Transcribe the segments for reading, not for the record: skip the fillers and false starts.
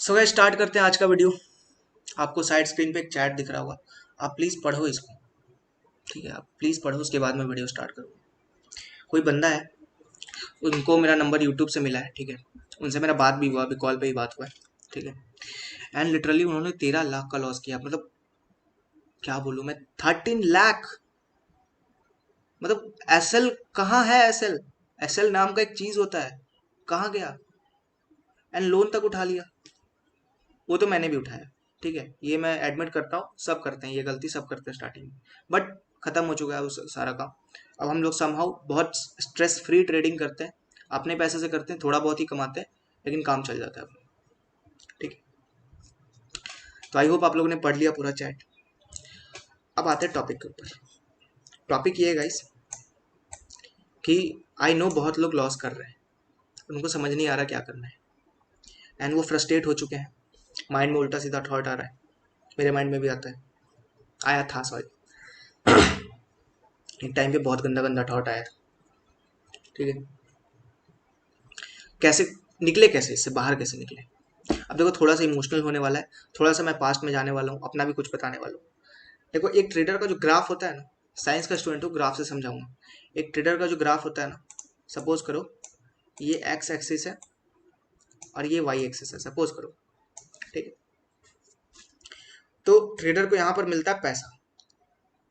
So guys start करते हैं आज का वीडियो। आपको साइड स्क्रीन पे एक चैट दिख रहा होगा। आप प्लीज़ पढ़ो इसको। ठीक है, आप प्लीज़ पढ़ो, उसके बाद मैं वीडियो स्टार्ट करूँगा। कोई बंदा है, उनको मेरा नंबर यूट्यूब से मिला है। ठीक है, उनसे मेरा बात भी हुआ, अभी कॉल पे ही बात हुआ है। ठीक है, एंड लिटरली उन्होंने 13 लाख का लॉस किया। मतलब क्या बोलूँ मैं, 13 लाख। मतलब एसएल कहाँ है? एसएल एसएल नाम का एक चीज़ होता है, कहाँ गया? एंड लोन तक उठा लिया। वो तो मैंने भी उठाया। ठीक है, ये मैं एडमिट करता हूँ, सब करते हैं ये गलती, सब करते हैं स्टार्टिंग में। बट खत्म हो चुका है उस सारा काम। अब हम लोग समहाउ बहुत स्ट्रेस फ्री ट्रेडिंग करते हैं, अपने पैसे से करते हैं, थोड़ा बहुत ही कमाते हैं, लेकिन काम चल जाता है अपना। ठीक है, तो आई होप आप लोगों ने पढ़ लिया पूरा चैट। अब आते हैं टॉपिक के ऊपर। टॉपिक ये है गाइस कि आई नो बहुत लोग लॉस कर रहे हैं, उनको समझ नहीं आ रहा क्या करना है, एंड वो फ्रस्ट्रेट हो चुके हैं। माइंड में उल्टा सीधा थॉट आ रहा है, मेरे माइंड में भी आता है, आया था सॉरी। एक टाइम पे बहुत गंदा गंदा थॉट आया था। ठीक है, कैसे निकले, कैसे इससे बाहर कैसे निकले? अब देखो, थोड़ा सा इमोशनल होने वाला है, थोड़ा सा मैं पास्ट में जाने वाला हूँ, अपना भी कुछ बताने वाला हूँ। देखो, एक ट्रेडर का जो ग्राफ होता है ना, साइंस का स्टूडेंट हूँ, ग्राफ से समझाऊंगा। एक ट्रेडर का जो ग्राफ होता है ना, सपोज करो ये एक्स एक्सिस है और ये वाई एक्सिस है, सपोज करो। ठीक है, तो ट्रेडर को यहाँ पर मिलता है पैसा।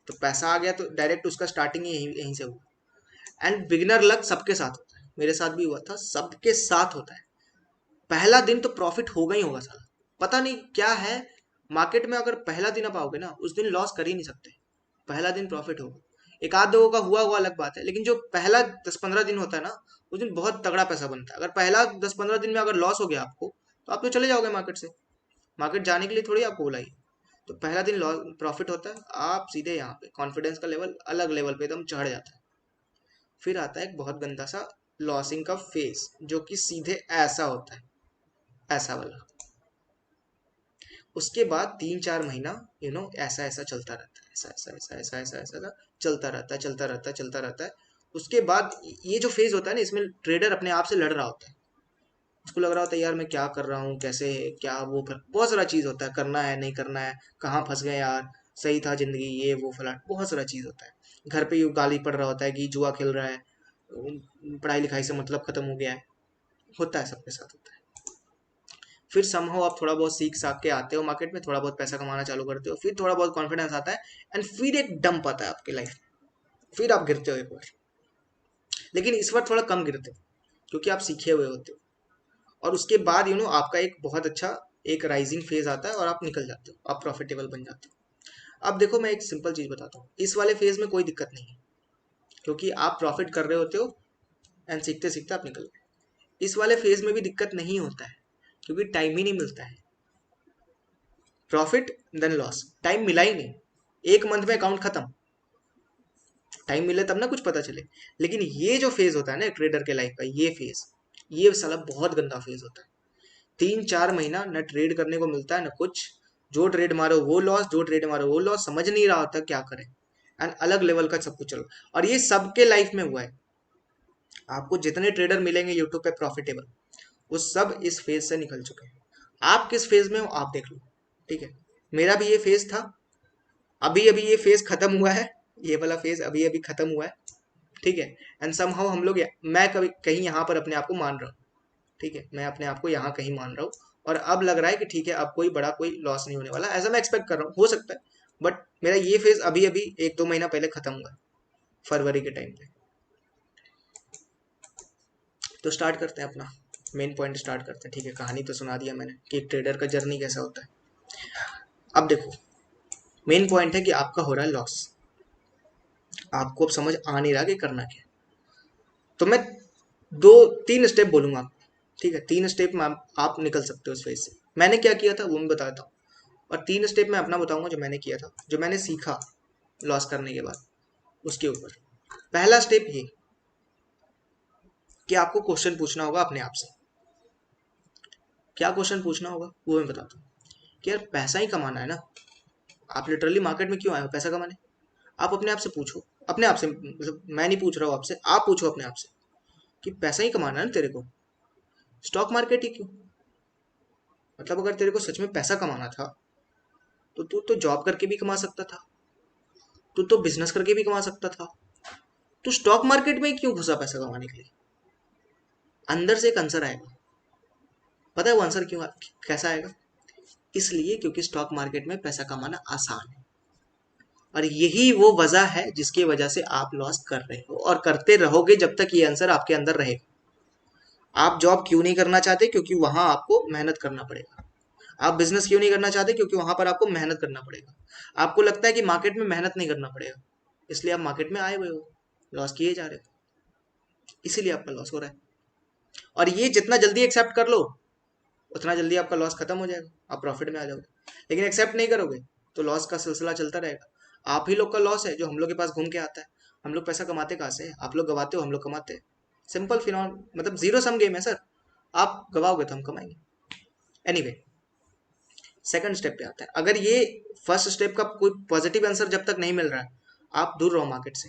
तो पैसा आ गया तो डायरेक्ट उसका स्टार्टिंग ही यहीं यहीं से हुआ। एंड बिगिनर लक सबके साथ होता है, मेरे साथ भी हुआ था, सबके साथ होता है। पहला दिन तो प्रॉफिट होगा ही होगा साला, पता नहीं क्या है। मार्केट में अगर पहला दिन आप आओगे ना, उस दिन लॉस कर ही नहीं सकते। पहला दिन प्रॉफिट होगा। एक आध लोगों का हुआ हुआ अलग बात है, लेकिन जो पहला 10-15 दिन होता है ना, उस दिन बहुत तगड़ा पैसा बनता है। अगर पहला 10-15 दिन में अगर लॉस हो गया आपको, तो आप तो चले जाओगे मार्केट से। मार्केट जाने के लिए थोड़ी आपको बुलाई। तो पहला दिन लॉस प्रॉफिट होता है, आप सीधे यहाँ पे कॉन्फिडेंस का लेवल अलग लेवल पे एकदम चढ़ जाता है। फिर आता है एक बहुत गंदा सा लॉसिंग का फेस, जो कि सीधे ऐसा होता है, ऐसा वाला। उसके बाद 3-4 महीना ऐसा ऐसा चलता रहता है, ऐसा ऐसा ऐसा ऐसा ऐसा ऐसा ऐसा चलता रहता है, चलता रहता है, चलता रहता है। उसके बाद ये जो फेज होता है ना, इसमें ट्रेडर अपने आप से लड़ रहा होता है। उसको लग रहा होता है यार मैं क्या कर रहा हूँ, कैसे क्या वो कर, बहुत सारा चीज होता है, करना है नहीं करना है, कहाँ फंस गए यार, सही था जिंदगी, ये वो फलाट, बहुत सारा चीज होता है। घर पे यूँ गाली पड़ रहा होता है कि जुआ खेल रहा है, पढ़ाई लिखाई से मतलब खत्म हो गया है। होता है, सबके साथ होता है। फिर समहाउ आप थोड़ा बहुत सीख साख के आते हो मार्केट में, थोड़ा बहुत पैसा कमाना चालू करते हो, फिर थोड़ा बहुत कॉन्फिडेंस आता है, एंड फिर एक डंप आता है आपकी लाइफ में। फिर आप गिरते हो एक बार, लेकिन इस बार थोड़ा कम गिरते हो, क्योंकि आप सीखे हुए होते हो। और उसके बाद आपका एक बहुत अच्छा एक राइजिंग फेज आता है, और आप निकल जाते हो, आप प्रॉफिटेबल बन जाते हो। अब देखो, मैं एक सिंपल चीज बताता हूँ, इस वाले फेज में कोई दिक्कत नहीं है, क्योंकि आप प्रॉफिट कर रहे होते हो, एंड सीखते सीखते आप निकल गए। इस वाले फेज में भी दिक्कत नहीं होता है, क्योंकि टाइम ही नहीं मिलता है। प्रॉफिट देन लॉस, टाइम मिला ही नहीं, एक मंथ में अकाउंट खत्म। टाइम मिले तब ना कुछ पता चले। लेकिन ये जो फेज होता है ना ट्रेडर के लाइफ का, ये फेज, ये साला बहुत गंदा फेज होता है। 3-4 महीना न ट्रेड करने को मिलता है, न कुछ। जो ट्रेड मारो वो लॉस, जो ट्रेड मारो वो लॉस, समझ नहीं रहा होता क्या करें। एंड अलग लेवल का सब कुछ चलो, और ये सबके लाइफ में हुआ है। आपको जितने ट्रेडर मिलेंगे यूट्यूब पे प्रॉफिटेबल, वो सब इस फेज से निकल चुके हैं। आप किस फेज में हो आप देख लो। ठीक है, मेरा भी ये फेज था, अभी अभी ये फेज खत्म हुआ है, ये वाला फेज अभी अभी खत्म हुआ है। ठीक है, एंड समहाउ हम लोग, मैं कभी कहीं यहाँ पर अपने आप को मान रहा हूँ। ठीक है, मैं अपने आप को यहाँ कहीं मान रहा हूँ, और अब लग रहा है कि ठीक है, अब कोई बड़ा कोई लॉस नहीं होने वाला, ऐसा मैं एक्सपेक्ट कर रहा हूँ, हो सकता है। बट मेरा ये फेज अभी अभी 1-2 महीना पहले खत्म हुआ है, फरवरी के टाइम पे। तो स्टार्ट करते हैं अपना मेन पॉइंट, स्टार्ट करते हैं। ठीक है, कहानी तो सुना दिया मैंने कि एक ट्रेडर का जर्नी कैसा होता है। अब देखो, मेन पॉइंट है कि आपका हो रहा है लॉस, आपको अब समझ आ नहीं रहा कि करना क्या है। तो मैं 2-3 स्टेप बोलूंगा आपको। ठीक है, 3 स्टेप में आप निकल सकते हो इस फेज से। मैंने क्या किया था वो मैं बताता हूँ, और 3 स्टेप मैं अपना बताऊंगा जो मैंने किया था, जो मैंने सीखा लॉस करने के बाद, उसके ऊपर। पहला स्टेप ये कि आपको क्वेश्चन पूछना होगा अपने आप से। क्या क्वेश्चन पूछना होगा वो मैं बताता हूँ। कि यार पैसा ही कमाना है ना, आप लिटरली मार्केट में क्यों आए हो? पैसा कमाने। आप अपने आप से पूछो, अपने आप से, मतलब मैं नहीं पूछ रहा हूँ आपसे, आप पूछो अपने आप से कि पैसा ही कमाना है ना तेरे को, स्टॉक मार्केट ही क्यों? मतलब अगर तेरे को सच में पैसा कमाना था तो तू तो जॉब करके भी कमा सकता था, तू तो बिजनेस करके भी कमा सकता था। तू स्टॉक मार्केट में ही क्यों घुसा पैसा कमाने के लिए? अंदर से एक आंसर आएगा। पता है वो आंसर क्यों कैसा आएगा? इसलिए क्योंकि स्टॉक मार्केट में पैसा कमाना आसान है, और यही वो वजह है जिसकी वजह से आप लॉस कर रहे हो और करते रहोगे जब तक ये आंसर आपके अंदर रहेगा। आप जॉब क्यों नहीं करना चाहते? क्योंकि वहां आपको मेहनत करना पड़ेगा। आप बिजनेस क्यों नहीं करना चाहते? क्योंकि वहां पर आपको मेहनत करना पड़ेगा। आपको लगता है कि मार्केट में मेहनत नहीं करना पड़ेगा, इसलिए आप मार्केट में आए हुए हो, लॉस किए जा रहे हो, इसीलिए आपका लॉस हो रहा है। और ये जितना जल्दी एक्सेप्ट कर लो उतना जल्दी आपका लॉस खत्म हो जाएगा, आप प्रॉफिट में आ जाओगे। लेकिन एक्सेप्ट नहीं करोगे तो लॉस का सिलसिला चलता रहेगा। आप ही लोग का लॉस है जो हम लोग के पास घूम के आता है। हम लोग पैसा कमाते कहाँ से? आप लोग गवाते हो, हम लोग कमाते हैं। सिंपल फिनॉन, मतलब जीरो सम गेम है सर। आप गवाओगे तो हम कमाएंगे। एनीवे, सेकंड स्टेप पे आता है। अगर ये फर्स्ट स्टेप का कोई पॉजिटिव आंसर जब तक नहीं मिल रहा है, आप दूर रहो मार्केट से।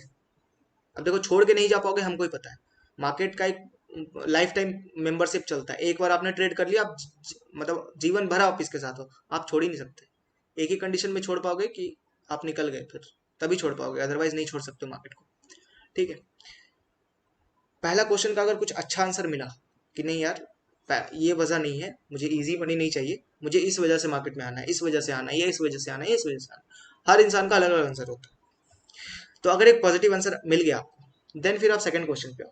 अब देखो, छोड़ के नहीं जा पाओगे, हमको ही पता है। मार्केट का एक लाइफ टाइम मेंबरशिप चलता है। एक बार आपने ट्रेड कर लिया, आप मतलब जीवन भर आप इसके साथ हो, आप छोड़ ही नहीं सकते। एक ही कंडीशन में छोड़ पाओगे कि आप निकल गए, फिर तभी छोड़ पाओगे, अदरवाइज नहीं छोड़ सकते मार्केट को। ठीक है। पहला क्वेश्चन का अगर कुछ अच्छा आंसर मिला कि नहीं यार, ये वजह नहीं है, मुझे इजी मनी नहीं चाहिए, मुझे इस वजह से मार्केट में आना है, इस वजह से आना है, या इस वजह से आना है, इस वजह से आना है। हर इंसान का अलग अलग आंसर होता है। तो अगर एक पॉजिटिव आंसर मिल गया आपको, देन फिर आप सेकंड क्वेश्चन पे आओ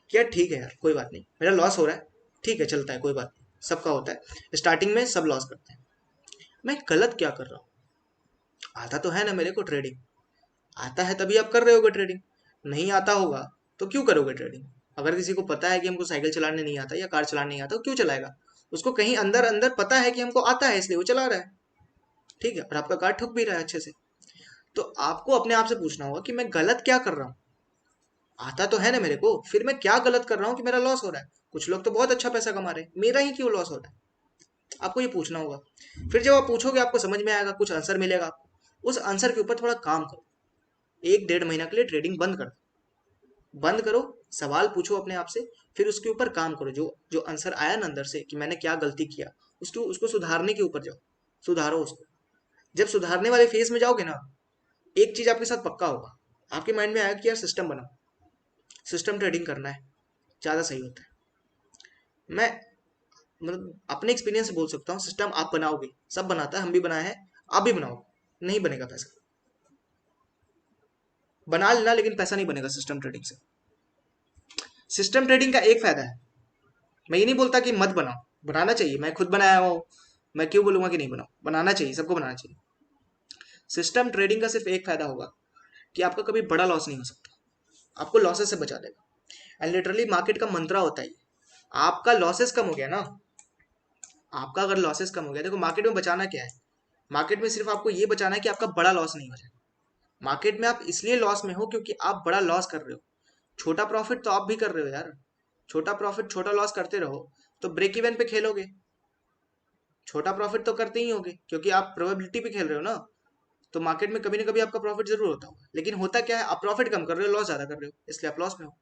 कि यार ठीक है यार, कोई बात नहीं, मेरा लॉस हो रहा है, ठीक है, चलता है, कोई बात नहीं, सबका होता है, स्टार्टिंग में सब लॉस करते हैं। मैं गलत क्या कर रहा हूँ? आता तो है ना मेरे को ट्रेडिंग। आता है तभी आप कर रहे होगे ट्रेडिंग। नहीं आता होगा तो क्यों करोगे ट्रेडिंग? अगर किसी को पता है कि हमको साइकिल चलाने नहीं आता या कार चलाने नहीं आता, तो क्यों चलाएगा? उसको कहीं अंदर अंदर पता है कि हमको आता है, इसलिए वो चला रहा है। ठीक है, और आपका कार ठुक भी रहा है अच्छे से। तो आपको अपने आप से पूछना होगा कि मैं गलत क्या कर रहा हूँ। आता तो है ना मेरे को, फिर मैं क्या गलत कर रहा हूँ कि मेरा लॉस हो रहा है? कुछ लोग तो बहुत अच्छा पैसा कमा रहे हैं, मेरा ही क्यों लॉस हो रहा है? आपको ये पूछना होगा। फिर जब आप पूछोगे आपको समझ में आएगा, कुछ आंसर मिलेगा आपको। उस आंसर के ऊपर थोड़ा काम करो। 1-1.5 महीना के लिए ट्रेडिंग बंद कर दो, बंद करो। सवाल पूछो अपने आप से, फिर उसके ऊपर काम करो। जो जो आंसर आया ना अंदर से कि मैंने क्या गलती किया, उसको उसको सुधारने के ऊपर जाओ, सुधारो उसको। जब सुधारने वाले फेज में जाओगे ना, एक चीज आपके साथ पक्का होगा, आपके माइंड में आएगा कि यार सिस्टम बनाओ, सिस्टम ट्रेडिंग करना है, ज्यादा सही होता है। मैं मतलब अपने एक्सपीरियंस से बोल सकता हूँ, सिस्टम आप बनाओगे, सब बनाता है, हम भी बनाए हैं, आप भी बनाओगे, नहीं बनेगा पैसा। बना लेना, लेकिन पैसा नहीं बनेगा सिस्टम ट्रेडिंग से। सिस्टम ट्रेडिंग का एक फायदा है, मैं ये नहीं बोलता कि मत बनाओ, बनाना चाहिए, मैं खुद बनाया हूँ, मैं क्यों बोलूंगा कि नहीं बनाओ, बनाना चाहिए, सबको बनाना चाहिए। सिस्टम ट्रेडिंग का सिर्फ एक फायदा होगा कि आपका कभी बड़ा लॉस नहीं हो सकता, आपको लॉसेस से बचा देगा। एंड लिटरली मार्केट का मंत्रा होता है, आपका लॉसेस कम हो गया ना, आपका अगर लॉसेस कम हो गया, देखो मार्केट में बचाना क्या है? मार्केट में सिर्फ आपको ये बचाना है कि आपका बड़ा लॉस नहीं हो जाए। मार्केट में आप इसलिए लॉस में हो क्योंकि आप बड़ा लॉस कर रहे हो। छोटा प्रॉफिट तो आप भी कर रहे हो यार, छोटा प्रॉफिट छोटा लॉस करते रहो तो ब्रेक इवन पे खेलोगे। छोटा प्रॉफिट तो करते ही होगे क्योंकि आप प्रोबेबिलिटी पे खेल रहे हो ना। तो मार्केट में कभी ना कभी आपका प्रॉफिट जरूर होता होगा, लेकिन होता क्या है, आप प्रॉफिट कम कर रहे हो, लॉस ज्यादा कर रहे हो, इसलिए आप लॉस में हो।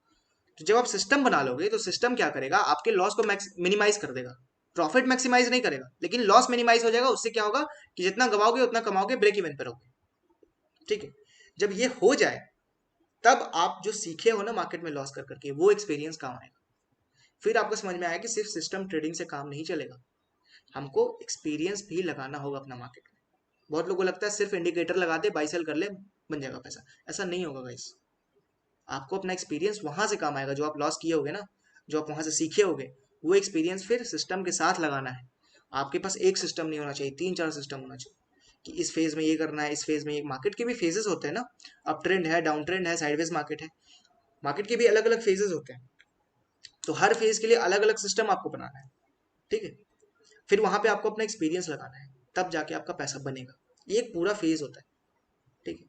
तो जब आप सिस्टम बना लोगे तो सिस्टम क्या करेगा, आपके लॉस को मिनिमाइज कर देगा। प्रॉफिट मैक्सिमाइज नहीं करेगा, लेकिन लॉस मिनिमाइज हो जाएगा। उससे क्या होगा कि जितना गवाओगे उतना कमाओगे, ब्रेक इवन पे रहोगे। ठीक है। जब ये हो जाए, तब आप जो सीखे हो ना मार्केट में लॉस कर करके, वो एक्सपीरियंस काम आएगा। फिर आपको समझ में आया कि सिर्फ सिस्टम ट्रेडिंग से काम नहीं चलेगा, हमको एक्सपीरियंस भी लगाना होगा अपना मार्केट में। बहुत लोगों को लगता है सिर्फ इंडिकेटर लगा दे, बाई सेल कर ले, बन जाएगा पैसा। ऐसा नहीं होगा गाइस। आपको अपना एक्सपीरियंस वहां से काम आएगा, जो आप लॉस किए होगे ना, जो आप वहां से सीखे होगे, वो एक्सपीरियंस फिर सिस्टम के साथ लगाना है। आपके पास एक सिस्टम नहीं होना चाहिए, 3-4 सिस्टम होना चाहिए कि इस फेज में ये करना है, इस फेज में ये। मार्केट के भी फेजेस होते हैं ना, अप ट्रेंड है, डाउन ट्रेंड है, साइडवेज मार्केट है, मार्केट के भी अलग अलग फेजेस होते हैं। तो हर फेज के लिए अलग अलग सिस्टम आपको बनाना है। ठीक है। फिर वहां पे आपको अपना एक्सपीरियंस लगाना है, तब जाके आपका पैसा बनेगा। ये एक पूरा फेज होता है। ठीक है।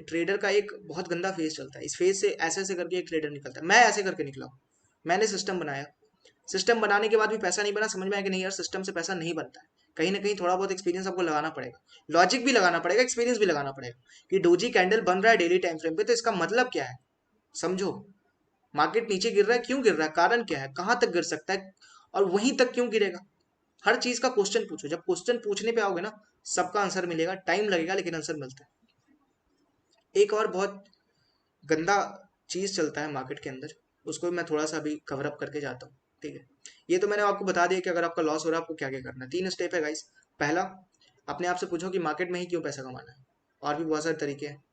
ट्रेडर का एक बहुत गंदा फेज चलता है, इस फेज से ऐसे ऐसे करके एक ट्रेडर निकलता है। मैं ऐसे करके निकला हूँ, मैंने सिस्टम बनाया, सिस्टम बनाने के बाद भी पैसा नहीं बना। समझ में आया कि नहीं यार, सिस्टम से पैसा नहीं बनता है। कहीं ना कहीं थोड़ा बहुत एक्सपीरियंस आपको लगाना पड़ेगा, लॉजिक भी लगाना पड़ेगा, एक्सपीरियंस भी लगाना पड़ेगा कि डोजी कैंडल बन रहा है डेली टाइम फ्रेम पे, तो इसका मतलब क्या है समझो। मार्केट नीचे गिर रहा है, क्यों गिर रहा है, कारण क्या है, कहां तक गिर सकता है, और वहीं तक क्यों गिरेगा। हर चीज का क्वेश्चन पूछो, जब क्वेश्चन पूछने पे आओगे ना सबका आंसर मिलेगा, टाइम लगेगा लेकिन आंसर मिलता है। एक और बहुत गंदा चीज चलता है मार्केट के अंदर, उसको मैं थोड़ा सा अभी कवर अप करके जाता हूँ, ठीक है। ये तो मैंने आपको बता दिया कि अगर आपका लॉस हो रहा है आपको क्या क्या करना है। 3 स्टेप है गाइस। पहला, अपने आप से पूछो कि मार्केट में ही क्यों पैसा कमाना है, और भी बहुत सारे तरीके हैं।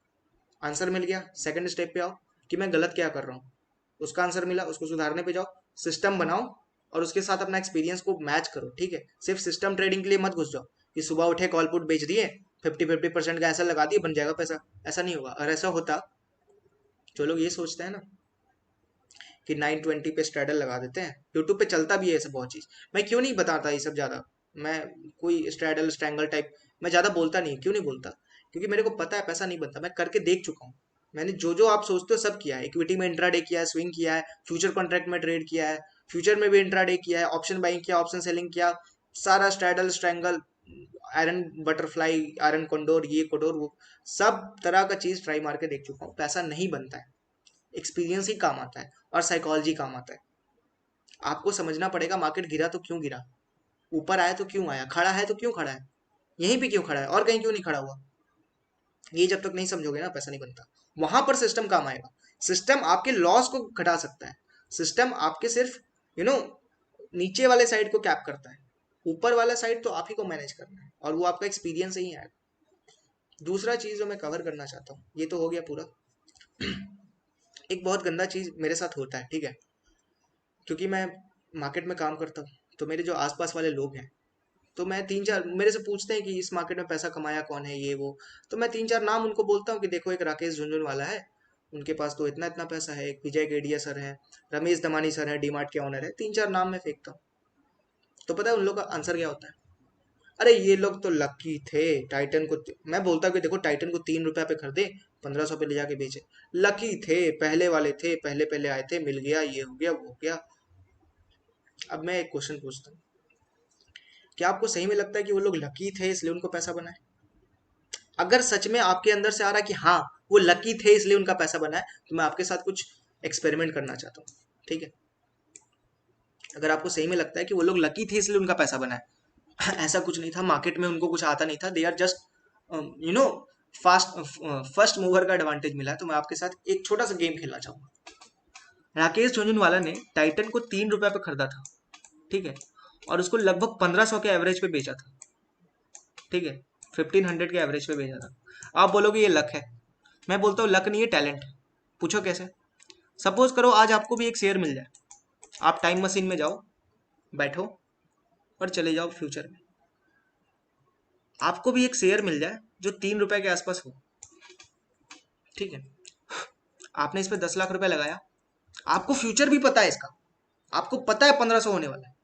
आंसर मिल गया, सेकंड स्टेप पे आओ कि मैं गलत क्या कर रहा हूँ, उसका आंसर मिला, उसको सुधारने पे जाओ, सिस्टम बनाओ और उसके साथ अपना एक्सपीरियंस को मैच करो, ठीक है। सिर्फ सिस्टम ट्रेडिंग के लिए मत घुस जाओ कि सुबह उठे कॉल पुट बेच दिए, 50-50% का ऐसा लगा दिए बन जाएगा पैसा। ऐसा नहीं होगा। और ऐसा होता, जो लोग ये सोचते हैं ना कि 920 पे स्ट्रैडल लगा देते हैं, यूट्यूब पे चलता भी है ऐसा बहुत चीज। मैं क्यों नहीं बताता ये सब ज्यादा, मैं कोई स्ट्रैडल स्ट्रैंगल टाइप मैं ज्यादा बोलता नहीं, क्यों नहीं बोलता, क्योंकि मेरे को पता है पैसा नहीं बनता, मैं करके देख चुका हूँ। मैंने जो जो आप सोचते हो सब किया है, इक्विटी में इंट्राडे किया है, स्विंग किया है, फ्यूचर कॉन्ट्रैक्ट में ट्रेड किया है, फ्यूचर में भी इंट्राडे किया है, ऑप्शन बाइंग किया, ऑप्शन सेलिंग किया, सारा straddle strangle, iron butterfly, iron Condor, ये कोडोर वो, सब तरह का चीज ट्राई मार के देख चुका हूँ। पैसा नहीं बनता है, एक्सपीरियंस ही काम आता है और साइकोलॉजी काम आता है। आपको समझना पड़ेगा मार्केट गिरा तो क्यों गिरा, ऊपर आया तो क्यों आया, खड़ा है तो क्यों खड़ा है, यहीं पे क्यों खड़ा है और कहीं क्यों नहीं खड़ा हुआ। ये जब तक नहीं समझोगे ना पैसा नहीं बनता। वहां पर सिस्टम काम आएगा। सिस्टम आपके लॉस को घटा सकता है, सिस्टम आपके सिर्फ यू नो नीचे वाले साइड को कैप करता है, ऊपर वाला साइड तो आप ही को मैनेज करना है, और वो आपका एक्सपीरियंस ही आएगा। दूसरा चीज जो मैं कवर करना चाहता हूँ, ये तो हो गया पूरा। एक बहुत गंदा चीज मेरे साथ होता है, ठीक है, क्योंकि मैं मार्केट में काम करता हूँ, तो मेरे जो आसपास वाले लोग हैं, तो मैं तीन चार मेरे से पूछते हैं कि इस मार्केट में पैसा कमाया कौन है ये वो, तो मैं तीन चार नाम उनको बोलता हूँ कि देखो एक राकेश झुंझुनवाला है, उनके पास तो इतना इतना पैसा है, एक विजय केडिया सर है, रमेश दमानी सर है, डीमार्ट के ऑनर है, तीन चार नाम मैं फेंकता हूँ। तो पता है उन लोग का आंसर क्या होता है, अरे ये लोग तो लकी थे, टाइटन को मैं बोलता हूँ कि देखो टाइटन को 3 रुपया पे खरीदे, 1500 पे ले जाके बेचे, लकी थे, पहले वाले थे, पहले पहले आए थे, मिल गया, ये हो गया वो हो गया। अब मैं एक क्वेश्चन पूछता हूँ, क्या आपको सही में लगता है कि वो लोग लकी थे इसलिए उनको पैसा बना है? अगर सच में आपके अंदर से आ रहा है कि हाँ वो लकी थे इसलिए उनका पैसा बना है, तो मैं आपके साथ कुछ एक्सपेरिमेंट करना चाहता हूँ, ठीक है। अगर आपको सही में लगता है कि वो लोग लकी थे इसलिए उनका पैसा बना है, ऐसा कुछ नहीं था, मार्केट में उनको कुछ आता नहीं था, they are just you know fast, first mover का एडवांटेज मिला है, तो मैं आपके साथ एक छोटा सा गेम खेलना चाहूंगा। राकेश झुनझुनवाला ने टाइटन को 3 रुपए पे खरीदा था, ठीक है, और उसको लगभग 1500 के एवरेज पे बेचा था, ठीक है, 1500 के एवरेज पे बेचा था। आप बोलोगे ये लक है, मैं बोलता हूँ लक नहीं है, टैलेंट है। पूछो कैसे। सपोज करो आज आपको भी एक शेयर मिल जाए, आप टाइम मशीन में जाओ, बैठो और चले जाओ फ्यूचर में, आपको भी एक शेयर मिल जाए जो 3 रुपए के आसपास हो, ठीक है, आपने इस पे 10 लाख रुपए लगाया, आपको फ्यूचर भी पता है इसका, आपको पता है 1500 होने वाला है,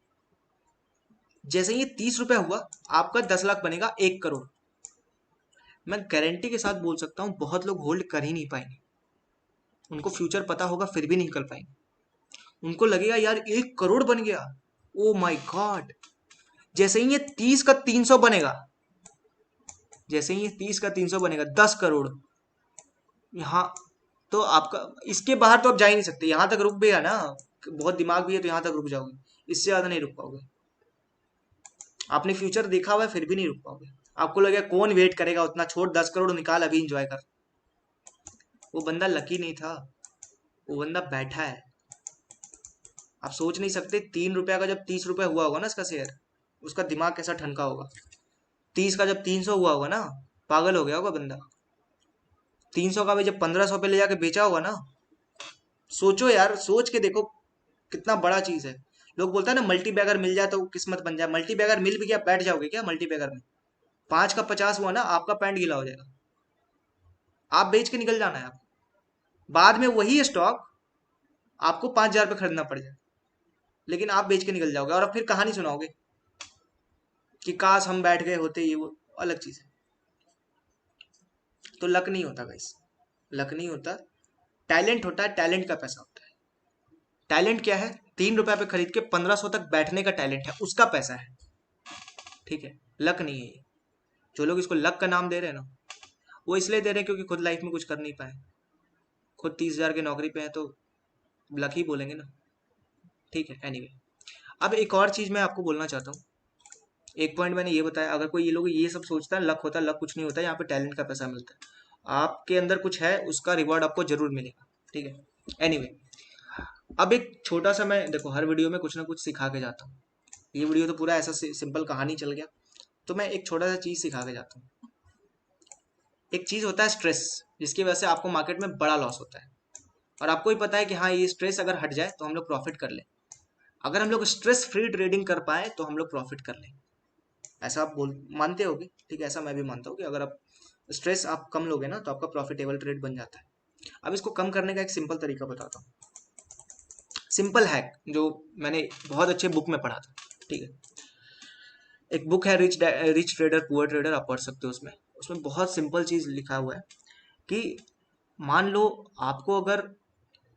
जैसे ये 30 रुपए हुआ आपका 10 लाख बनेगा 1 करोड़। मैं गारंटी के साथ बोल सकता हूँ बहुत लोग होल्ड कर ही नहीं पाएंगे, उनको फ्यूचर पता होगा फिर भी नहीं कर पाएंगे, उनको लगेगा यार 1 करोड़ बन गया, ओ माई गॉड। जैसे ही ये 30 का 300 बनेगा, जैसे ही ये 30 का 300 बनेगा 10 करोड़, यहाँ तो आपका इसके बाहर तो आप जा ही नहीं सकते, यहाँ तक रुक भी है ना, बहुत दिमाग भी है तो यहाँ तक रुक जाओगे, इससे ज्यादा नहीं रुक पाओगे। आपने फ्यूचर देखा हुआ है फिर भी नहीं रुक पाओगे, आपको लगेगा कौन वेट करेगा उतना, छोड़ 10 करोड़ निकाल अभी इंजॉय कर। वो बंदा लकी नहीं था, वो बंदा बैठा है। आप सोच नहीं सकते 3 रुपया का जब 30 रुपया हुआ होगा ना इसका शेयर, उसका दिमाग कैसा ठनका होगा। 30 का जब 300 हुआ होगा ना, पागल हो गया होगा बंदा। 300 का भी जब 1500 पे ले जाके बेचा होगा ना, सोचो यार, सोच के देखो कितना बड़ा चीज है। लोग बोलते हैं ना मल्टी बैगर मिल जाए तो किस्मत बन जाए, मल्टी बैगर मिल भी गया बैठ जाओगे क्या मल्टी बैगर में? 5 का 50 हुआ ना आपका पैंट गीला हो जाएगा, आप बेच के निकल जाना है आप, बाद में वही स्टॉक आपको 5000 पे खरीदना पड़ जाए, लेकिन आप बेच के निकल जाओगे और अब फिर कहानी सुनाओगे कि काश हम बैठ गए होते, ये वो अलग चीज है। तो लक नहीं होता गाइस, लक नहीं होता, टैलेंट होता है, टैलेंट का पैसा होता है। टैलेंट क्या है? 3 रुपए पे खरीद के 1500 तक बैठने का टैलेंट है, उसका पैसा है, ठीक है, लक नहीं है ये। जो लोग इसको लक का नाम दे रहे हैं ना, वो इसलिए दे रहे हैं क्योंकि खुद लाइफ में कुछ कर नहीं पाए, खुद 30,000 की नौकरी पे है तो लक ही बोलेंगे ना, ठीक है। एनीवे, अब एक और चीज मैं आपको बोलना चाहता हूँ, एक पॉइंट मैंने ये बताया, अगर कोई ये लोग ये सब सोचता है लक होता है, लक कुछ नहीं होता है, यहाँ पे टैलेंट का पैसा मिलता है। आपके अंदर कुछ है, उसका रिवॉर्ड आपको जरूर मिलेगा। ठीक है, एनीवे अब एक छोटा सा, मैं देखो हर वीडियो में कुछ ना कुछ सिखा के जाता हूँ। ये वीडियो तो पूरा ऐसा सिंपल कहानी चल गया, तो मैं एक छोटा सा चीज सिखा के जाता हूँ। एक चीज होता है स्ट्रेस, जिसकी वजह से आपको मार्केट में बड़ा लॉस होता है, और आपको ही पता है कि हाँ ये स्ट्रेस अगर हट जाए तो हम लोग प्रॉफिट कर ले। अगर हम लोग स्ट्रेस फ्री ट्रेडिंग कर पाए तो हम लोग प्रॉफिट कर लें। ऐसा आप बोल मानते होगे, ठीक है, ऐसा मैं भी मानता हूँ कि अगर आप स्ट्रेस आप कम लोगे ना तो आपका प्रॉफिटेबल ट्रेड बन जाता है। अब इसको कम करने का एक सिंपल तरीका बताता हूँ, सिंपल हैक जो मैंने बहुत अच्छे बुक में पढ़ा था। ठीक है, एक बुक है rich rich trader poor trader, आप पढ़ सकते हो। उसमें उसमें बहुत सिंपल चीज लिखा हुआ है कि मान लो आपको अगर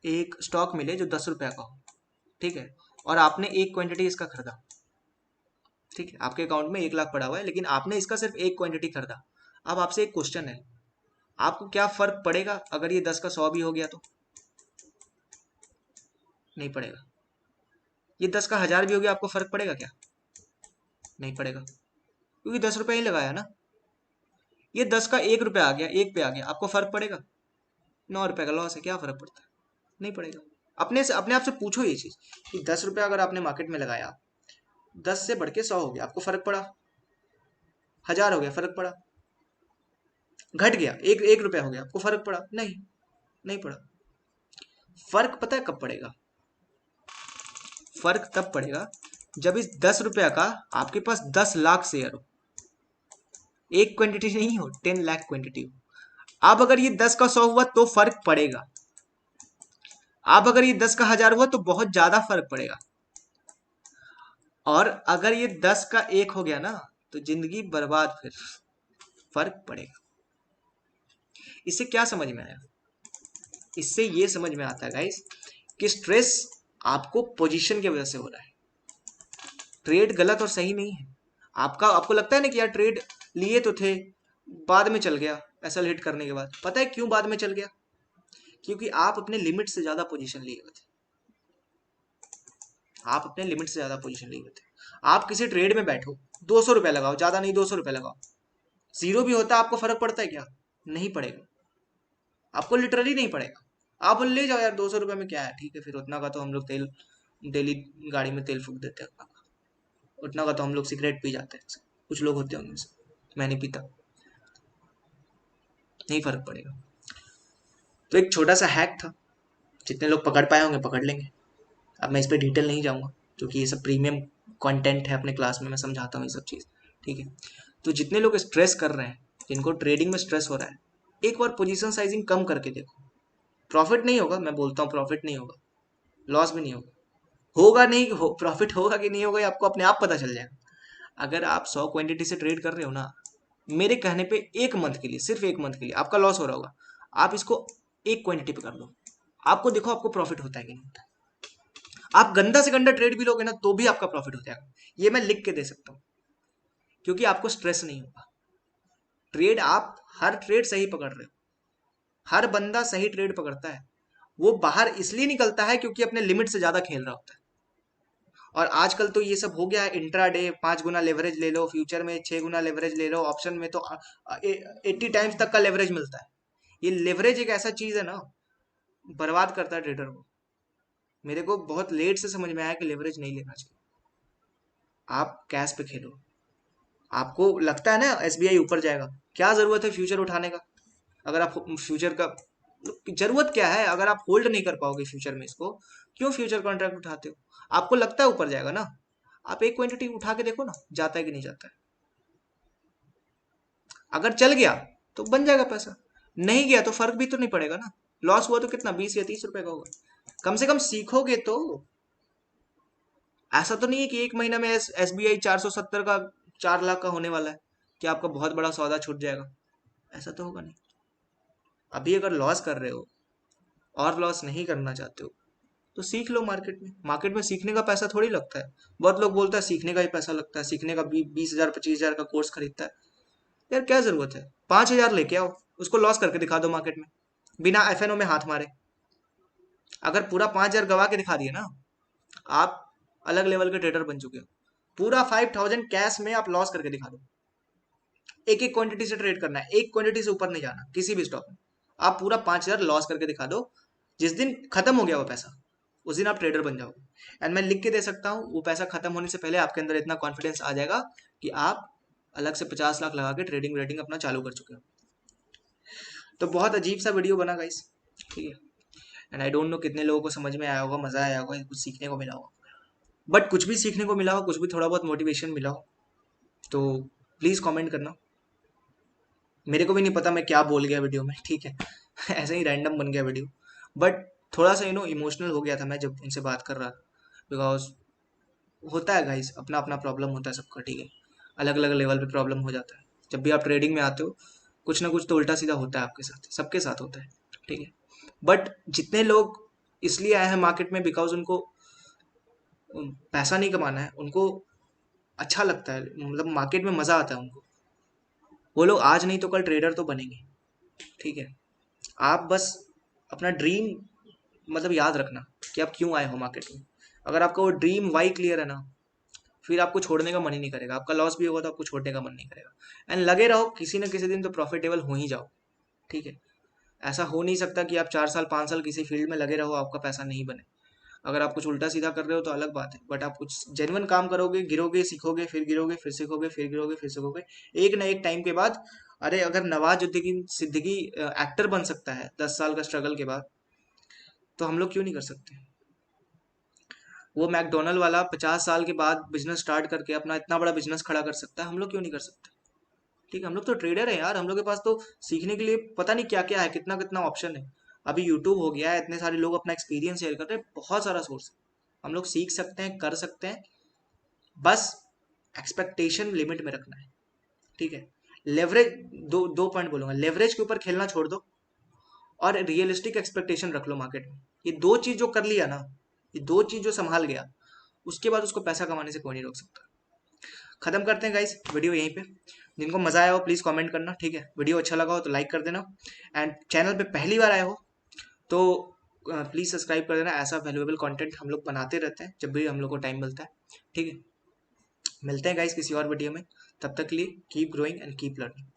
एक स्टॉक मिले जो 10 रुपए का हो, ठीक है, और आपने एक क्वांटिटी इसका खरीदा। ठीक है, आपके अकाउंट में 1 लाख पड़ा हुआ है, लेकिन आपने इसका सिर्फ एक क्वांटिटी खरीदा। अब आपसे एक क्वेश्चन है, आपको क्या फर्क पड़ेगा अगर ये 10 का 100 भी हो गया तो? नहीं पड़ेगा। ये 10 का 1000 भी हो गया, आपको फर्क पड़ेगा क्या? नहीं पड़ेगा, क्योंकि 10 रुपए ही लगाया ना। ये 10 का 1 रुपया आ गया, एक पे आ गया, आपको फर्क पड़ेगा? 9 रुपए का लॉस है, क्या फर्क पड़ता है? नहीं पड़ेगा। अपने आप से पूछो ये चीज कि 10 रुपया अगर आपने मार्केट में लगाया, 10 से बढ़ के 100 हो गया, आपको फर्क पड़ा? 1000 हो गया, फर्क पड़ा? घट गया, एक एक रुपया हो गया, आपको फर्क पड़ा? नहीं, नहीं पड़ा। फर्क पता है कब पड़ेगा? फर्क तब पड़ेगा जब इस 10 रुपया का आपके पास 10 लाख शेयर हो। एक क्वांटिटी नहीं हो, 10 लाख क्वांटिटी हो। अब अगर ये 10 का 100 हुआ तो फर्क पड़ेगा। अब अगर ये 10 का 1000 हुआ तो बहुत ज्यादा फर्क पड़ेगा। और अगर ये 10 का 1 हो गया ना तो जिंदगी बर्बाद। फिर फर्क पड़ेगा। इससे क्या समझ में आया? इससे ये समझ में आता है गाइस कि स्ट्रेस आपको पोजीशन की वजह से हो रहा है। ट्रेड गलत और सही नहीं है। आपको लगता है ना कि यार ट्रेड लिए तो थे, बाद में चल गया एसएल हिट करने के बाद। पता है क्यों बाद में चल गया? क्योंकि आप अपने लिमिट से ज्यादा पोजीशन लिए हुए थे। आप अपने लिमिट से ज्यादा पोजीशन लिए हुए थे। आप किसी ट्रेड में बैठो, 200 रुपए लगाओ, ज्यादा नहीं 200 रुपए लगाओ, जीरो भी होता है, आपको फर्क पड़ता है क्या? नहीं पड़ेगा। आपको लिटरली नहीं पड़ेगा। आप ले जाओ यार, 200 रुपए में क्या है, ठीक है, फिर उतना का तो हम लोग तेल डेली गाड़ी में तेल फूक देते हैं, उतना का तो हम लोग सिगरेट पी जाते हैं। कुछ लोग होते होंगे, मैं नहीं पीता, नहीं फर्क पड़ेगा। तो एक छोटा सा हैक था, जितने लोग पकड़ पाए होंगे पकड़ लेंगे। अब मैं इस पर डिटेल नहीं जाऊंगा क्योंकि ये सब प्रीमियम कंटेंट है, अपने क्लास में मैं समझाता हूँ ये सब चीज़। ठीक है, तो जितने लोग स्ट्रेस कर रहे हैं, जिनको ट्रेडिंग में स्ट्रेस हो रहा है, एक बार पोजीशन साइजिंग कम करके देखो। प्रॉफिट नहीं होगा, मैं बोलता हूँ प्रॉफिट नहीं होगा, लॉस भी नहीं होगा। होगा नहीं हो, प्रॉफिट होगा कि नहीं होगा ये आपको अपने आप पता चल जाएगा। अगर आप 100 क्वांटिटी से ट्रेड कर रहे हो ना, मेरे कहने पे एक मंथ के लिए, सिर्फ एक मंथ के लिए आपका लॉस हो रहा होगा, आप इसको एक क्वांटिटी पे कर लो, आपको देखो आपको प्रॉफिट होता है कि नहीं होता है। आप गंदा से गंदा ट्रेड भी लोगे ना तो भी आपका प्रॉफिट हो जाएगा, ये मैं लिख के दे सकता हूँ, क्योंकि आपको स्ट्रेस नहीं होगा। ट्रेड आप हर ट्रेड सही पकड़ रहे हो, हर बंदा सही ट्रेड पकड़ता है। वो बाहर इसलिए निकलता है क्योंकि अपने लिमिट से ज्यादा खेल रहा होता है। और आजकल तो ये सब हो गया है, इंट्रा डे 5 गुना लेवरेज ले लो, फ्यूचर में 6 गुना लेवरेज ले लो, ऑप्शन में तो 80 टाइम्स तक का लेवरेज मिलता है। ये लेवरेज एक ऐसा चीज है ना, बर्बाद करता है ट्रेडर को। मेरे को बहुत लेट से समझ में आया कि लेवरेज नहीं लेना चाहिए। आप कैश पे खेलो। आपको लगता है ना एसबीआई ऊपर जाएगा, क्या जरूरत है फ्यूचर उठाने का? अगर आप फ्यूचर का, जरूरत क्या है अगर आप होल्ड नहीं कर पाओगे फ्यूचर में इसको, क्यों फ्यूचर कॉन्ट्रैक्ट उठाते हो? आपको लगता है ऊपर जाएगा ना, आप एक क्वांटिटी उठा के देखो ना, जाता है कि नहीं जाता है। अगर चल गया तो बन जाएगा पैसा, नहीं गया तो फर्क भी तो नहीं पड़ेगा ना। लॉस हुआ तो कितना, 20 या 30 रुपए का होगा, कम से कम सीखोगे तो। ऐसा तो नहीं है कि एक महीना में एसबीआई 470 का 4 लाख का होने वाला है कि आपका बहुत बड़ा सौदा छूट जाएगा, ऐसा तो होगा नहीं। अभी अगर लॉस कर रहे हो और लॉस नहीं करना चाहते हो तो सीख लो मार्केट में। मार्केट में सीखने का पैसा थोड़ी लगता है। बहुत लोग बोलता है सीखने का ही पैसा लगता है, सीखने का 20,000 25,000 का कोर्स खरीदता है। यार क्या जरूरत है, 5,000 लेके आओ, उसको लॉस करके दिखा दो मार्केट में, बिना एफएनओ में हाथ मारे। अगर पूरा 5,000 गवा के दिखा दिए ना, आप अलग लेवल के ट्रेडर बन चुके हो। पूरा 5000 कैश में आप लॉस करके दिखा दो। एक एक क्वांटिटी से ट्रेड करना है, एक क्वांटिटी से ऊपर नहीं जाना किसी भी स्टॉक में। आप पूरा 5000 लॉस करके दिखा दो, जिस दिन खत्म हो गया वो पैसा उस दिन आप ट्रेडर बन जाओगे। एंड मैं लिख के दे सकता हूँ, वो पैसा खत्म होने से पहले आपके अंदर इतना कॉन्फिडेंस आ जाएगा कि आप अलग से 50 लाख लगा के ट्रेडिंग रेटिंग अपना चालू कर चुके हो। तो बहुत अजीब सा वीडियो बना गाइस, ठीक है। एंड आई डोंट नो कितने लोगों को समझ में आया होगा, मजा आया होगा, कुछ सीखने को मिला होगा। बट कुछ भी सीखने को मिला हो, कुछ भी थोड़ा बहुत मोटिवेशन मिला हो, तो प्लीज कमेंट करना। मेरे को भी नहीं पता मैं क्या बोल गया वीडियो में, ठीक है। ऐसे ही रैंडम बन गया वीडियो। बट थोड़ा सा इमोशनल हो गया था मैं जब उनसे बात कर रहा था, बिकॉज होता है गाइस, अपना अपना प्रॉब्लम होता है सबका, ठीक है। अलग अलग लेवल पे प्रॉब्लम हो जाता है। जब भी आप ट्रेडिंग में आते हो, कुछ ना कुछ तो उल्टा सीधा होता है आपके साथ, सबके साथ होता है, ठीक है। बट जितने लोग इसलिए आए हैं मार्केट में बिकॉज उनको पैसा नहीं कमाना है, उनको अच्छा लगता है, मतलब मार्केट में मजा आता है उनको, वो लोग आज नहीं तो कल ट्रेडर तो बनेंगे, ठीक है। आप बस अपना ड्रीम मतलब याद रखना कि आप क्यों आए हो मार्केट में। अगर आपका वो ड्रीम वाई क्लियर है ना, फिर आपको छोड़ने का मन ही नहीं करेगा। आपका लॉस भी होगा तो आपको छोड़ने का मन नहीं करेगा। एंड लगे रहो, किसी न किसी दिन तो प्रॉफिटेबल हो ही जाओ, ठीक है। ऐसा हो नहीं सकता कि आप 4 साल 5 साल किसी फील्ड में लगे रहो, आपका पैसा नहीं बने। अगर आप कुछ उल्टा सीधा कर रहे हो तो अलग बात है, बट आप कुछ जेन्युइन काम करोगे, गिरोगे सीखोगे, फिर गिरोगे फिर सीखोगे, फिर गिरोगे फिर सीखोगे, एक ना एक टाइम के बाद। अरे अगर नवाजुद्दीन सिद्दीकी एक्टर बन सकता है 10 साल का स्ट्रगल के बाद, तो हम लोग क्यों नहीं कर सकते। वो मैकडोनल्ड वाला 50 साल के बाद बिजनेस स्टार्ट करके अपना इतना बड़ा बिजनेस खड़ा कर सकता है, हम लोग क्यों नहीं कर सकते। ठीक है, हम लोग तो ट्रेडर है यार, हम लोग के पास तो सीखने के लिए पता नहीं क्या क्या है, कितना कितना ऑप्शन है। अभी यूट्यूब हो गया है, इतने सारे लोग अपना एक्सपीरियंस शेयर कर रहे हैं, बहुत सारा सोर्स है। हम लोग सीख सकते हैं, कर सकते हैं, बस एक्सपेक्टेशन लिमिट में रखना है, ठीक है। लेवरेज, दो दो पॉइंट बोलूंगा, लेवरेज के ऊपर खेलना छोड़ दो और रियलिस्टिक एक्सपेक्टेशन रख लो मार्केट में। ये दो चीज जो कर लिया ना, ये दो चीज जो संभाल गया, उसके बाद उसको पैसा कमाने से कोई नहीं रोक सकता। खत्म करते हैं गाइस वीडियो यहीं पे। जिनको मजा आया हो प्लीज कमेंट करना, ठीक है। वीडियो अच्छा लगा हो तो लाइक कर देना, एंड चैनल पे पहली बार आए हो तो प्लीज सब्सक्राइब कर देना। ऐसा वैल्यूएबल कंटेंट हम लोग बनाते रहते हैं जब भी हम लोग को टाइम मिलता है, ठीक है। मिलते हैं गाइस किसी और वीडियो में, तब तक के लिए keep growing and keep learning.